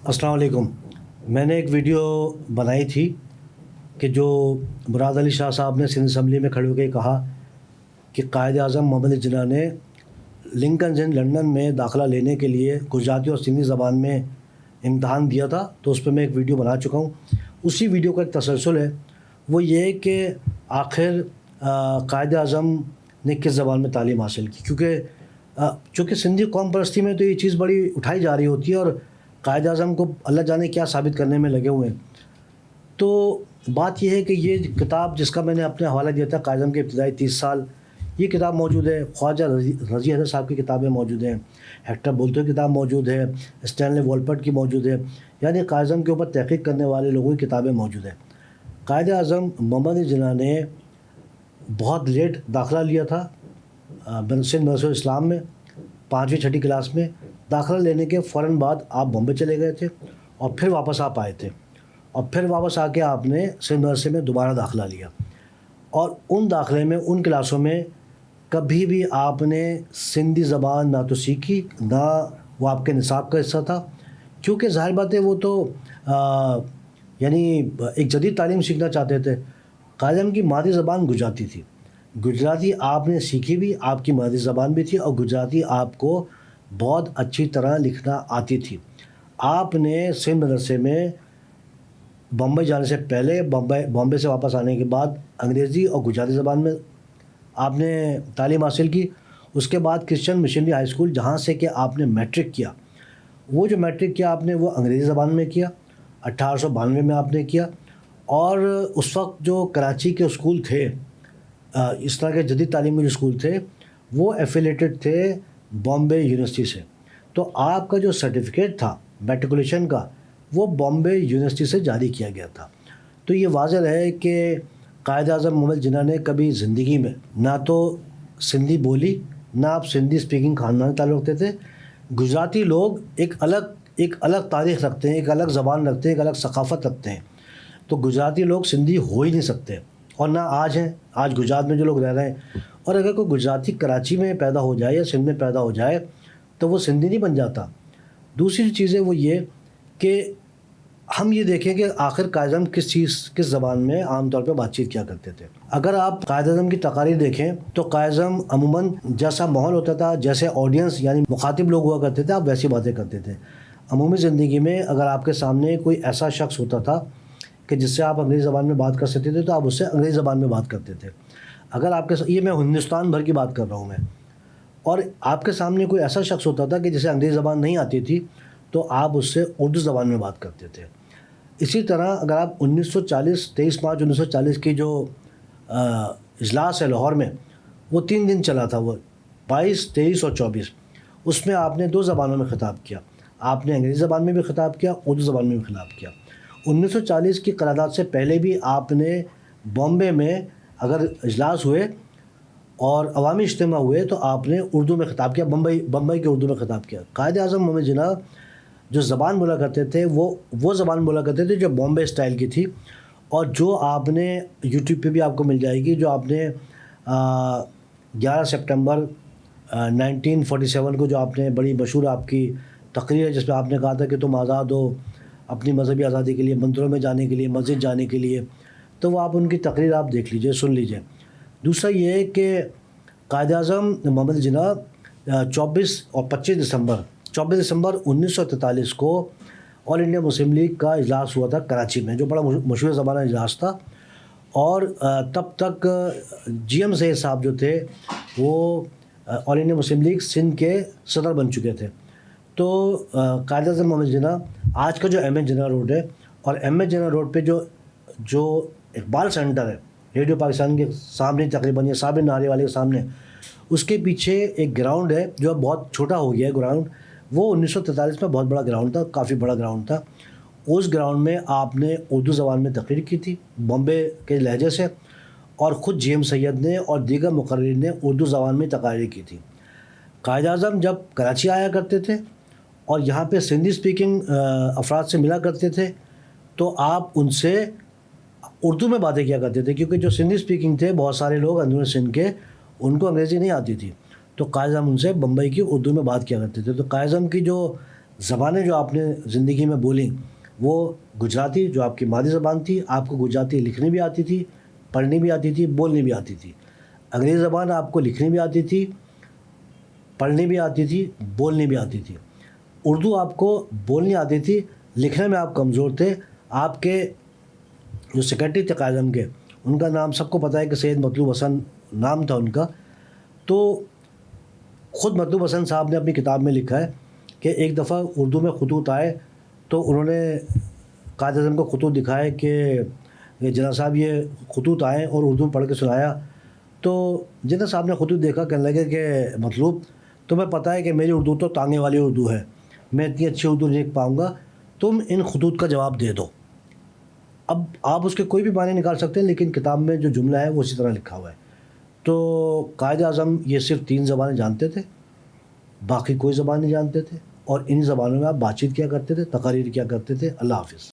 अस्सलाम वालेकुम। मैंने एक वीडियो बनाई थी कि जो मुराद अली शाह साहब ने सिंध असम्बली में खड़े होकर कहा कि कायद आज़म मोहम्मद अली जिन्ना ने लिंकन इन लंदन में दाखिला लेने के लिए गुजराती और सिंधी ज़बान में इम्तहान दिया था, तो उस पर मैं एक वीडियो बना चुका हूँ। उसी वीडियो का एक तसलसल है, वो ये कि आखिर कायद आज़म ने किस ज़बान में तालीम हासिल की, क्योंकि चूँकि सिंधी कौम परस्ती में तो ये चीज़ बड़ी उठाई जा रही होती है और कायद आज़म को अल्लाह जाने क्या साबित करने में लगे हुए हैं। तो बात यह है कि ये किताब जिसका मैंने अपने हवाला दिया था, कायद आज़म के इब्तिदाई 30 साल, ये किताब मौजूद है। ख्वाजा रज़ी हैदर साहब की किताबें मौजूद हैं, हेक्टर बोल्तो की किताब मौजूद है, स्टैनले वॉलपर्ट की मौजूद है, यानी कायद आज़म के ऊपर तहक़ीक़ करने वाले लोगों की किताबें मौजूद हैं। कायद आज़म मोहम्मद अली जिन्ना ने बहुत लेट दाखिला लिया था सिंध मदरसा इस्लाम में, 5वीं 6ठी क्लास में। दाखिला लेने के फ़ौरन बाद आप बॉम्बे चले गए थे और फिर वापस आप आए थे, और फिर वापस आके आपने सिंध मदरसे में दोबारा दाखिला लिया, और उन दाखिले में उन क्लासों में कभी भी आपने सिंधी ज़बान ना तो सीखी, ना वो आपके निसाब का हिस्सा था, क्योंकि ज़ाहिर बात है वो तो यानी एक जदीद तालीम सीखना चाहते थे। कायद आज़म की मादरी ज़बान गुजराती थी, गुजराती आपने सीखी भी, आपकी मादरी ज़बान भी थी, और गुजराती आपको बहुत अच्छी तरह लिखना आती थी। आपने सिंध मदरसे में बम्बई जाने से पहले, बॉम्बे से वापस आने के बाद अंग्रेज़ी और गुजराती ज़बान में आपने तालीम हासिल की। उसके बाद क्रिश्चियन मिशनरी हाई स्कूल, जहाँ से कि आपने मैट्रिक किया, वो जो मैट्रिक किया आपने वो अंग्रेज़ी ज़बान में किया, 1892 में आपने किया। और उस वक्त जो कराची के स्कूल थे, इस तरह के जदीद तालीमी जो स्कूल थे, वो एफिलेटेड थे बॉम्बे यूनिवर्सिटी से। तो आपका जो सर्टिफिकेट था मैट्रिकुलेशन का, वो बॉम्बे यूनिवर्सिटी से जारी किया गया था। तो ये वाज़ह है कि कायद आज़म मोहम्मद जिन्ना ने कभी ज़िंदगी में ना तो सिंधी बोली, ना आप सिंधी स्पीकिंग ख़ानदान से ताल्लुक़ रखते थे। गुजराती लोग एक अलग तारीख़ रखते हैं, एक अलग ज़बान रखते हैं, एक अलग सक़ाफ़त रखते हैं। तो गुजराती लोग सिंधी हो ही नहीं सकते, और ना आज हैं। आज गुजरात में जो लोग रह रहे हैं, और अगर कोई गुजराती कराची में पैदा हो जाए या सिंध में पैदा हो जाए तो वो सिंधी नहीं बन जाता। दूसरी चीज़ है वो ये कि हम ये देखें कि आखिर कायद आज़म किस ज़बान में आम तौर पे बातचीत किया करते थे। अगर आप कायद आज़म की तकारीर देखें तो कायद आज़म अमूमन जैसा माहौल होता था, जैसे ऑडियंस यानी मुखातिब लोग हुआ करते थे, आप वैसी बातें करते थे। अमूमी ज़िंदगी में अगर आपके सामने कोई ऐसा शख्स होता था कि जिससे आप अंग्रेज़ी ज़बान में बात कर सकते थे, तो आप उससे अंग्रेज़ी ज़बान में बात करते थे। अगर आपके ये मैं हिंदुस्तान भर की बात कर रहा हूँ मैं, और आपके सामने कोई ऐसा शख्स होता था कि जिसे अंग्रेज़ी ज़बान नहीं आती थी, तो आप उससे उर्दू ज़बान में बात करते थे। इसी तरह अगर आप 1940 23 मार्च 1940 की जो इजलास है लाहौर में, वो 3 दिन चला था, वो 22, 23 और 24, उसमें आपने 2 ज़बानों में ख़िताब किया। आपने अंग्रेज़ी ज़बान में भी ख़िताब किया, उर्दू ज़बान में भी ख़िताब किया। 1940 की क़रारदाद से पहले भी आपने बॉम्बे में अगर इजलास हुए और अवामी इज्तिमा हुए तो आपने उर्दू में ख़िताब किया, बम्बई के उर्दू में ख़िताब किया। कायद आज़म मोहम्मद जिन्ना जो ज़बान बोला करते थे वो ज़बान बोला करते थे जो बॉम्बे स्टाइल की थी, और जो आपने यूट्यूब पे भी आपको मिल जाएगी, जो आपने 11 सितंबर 1947 को जो आपने बड़ी मशहूर आपकी तकरीर है जिसमें आपने कहा था कि तुम आज़ाद हो अपनी मज़हबी आज़ादी के लिए, मंदिरों में जाने के लिए, मस्जिद जाने के लिए, तो वो आप उनकी तकरीर आप देख लीजिए, सुन लीजिए। दूसरा ये है कि कायद आज़म मोहम्मद जिन्ना 24 और 25 दिसंबर 1943 को ऑल इंडिया मुस्लिम लीग का इजलास हुआ था कराची में, जो बड़ा मशहूर ज़माना इजलास था। और तब तक GM सैयद साहब जो थे वो all India Muslim League Sindh के सदर बन चुके थे। तो कायद आज़म मोहम्मद जिन्ना, आज का जो MH जिन्ना रोड है, और MH जिन्ना रोड पे जो इकबाल सेंटर है रेडियो पाकिस्तान के सामने, तकरीबन ये साबिर नारे वाले के सामने, उसके पीछे एक ग्राउंड है जो अब बहुत छोटा हो गया है ग्राउंड। वो 1943 में बहुत बड़ा ग्राउंड था, काफ़ी बड़ा ग्राउंड था। उस ग्राउंड में आपने उर्दू ज़बान में तकरीर की थी बॉम्बे के लहजे से, और ख़ुद GM सैयद ने और दीगर मुकर्रिरीन ने उर्दू ज़बान में तकारीर की थी। कायद आज़म जब कराची आया करते थे और यहाँ पे सिंधी स्पीकिंग अफराद से मिला करते थे, तो आप उनसे उर्दू में बातें किया करते थे, क्योंकि जो सिंधी स्पीकिंग थे बहुत सारे लोग अंदरून सिंध के, उनको अंग्रेज़ी नहीं आती थी, तो कायद आज़म उनसे बम्बई की उर्दू में बात किया करते थे। तो कायद आज़म की जो زبانیں جو آپ نے زندگی میں بولیں وہ گجراتی جو آپ کی مادری زبان تھی، آپ کو گجراتی لکھنی بھی آتی تھی، پڑھنی بھی آتی تھی، بولنی بھی آتی تھی۔ انگریزی زبان آپ کو لکھنی بھی آتی تھی، پڑھنی بھی آتی تھی، بولنی بھی آتی تھی۔ اردو آپ کو بولنی آتی تھی، لکھنے میں آپ کمزور تھے۔ آپ کے جو سیکرٹری تھے قائد اعظم کے، ان کا نام سب کو پتہ ہے کہ سید مطلوب حسن نام تھا ان کا۔ تو خود مطلوب حسن صاحب نے اپنی کتاب میں لکھا ہے کہ ایک دفعہ اردو میں خطوط آئے تو انہوں نے قائد اعظم کو خطوط دکھائے کہ جناح صاحب یہ خطوط آئے اور اردو میں پڑھ کے سنایا۔ تو جناح صاحب نے خطوط دیکھا، کہنے لگے کہ مطلوب تمہیں پتہ ہے کہ میری اردو تو تانگے والی اردو ہے، میں اتنی اچھی اردو نہیں لکھ پاؤں گا، تم ان خطوط کا جواب دے دو۔ اب آپ اس کے کوئی بھی معنی نکال سکتے ہیں، لیکن کتاب میں جو جملہ ہے وہ اسی طرح لکھا ہوا ہے۔ تو قائد اعظم یہ صرف 3 زبانیں جانتے تھے، باقی کوئی زبان نہیں جانتے تھے، اور ان زبانوں میں آپ بات چیت کیا کرتے تھے، تقاریر کیا کرتے تھے۔ اللہ حافظ۔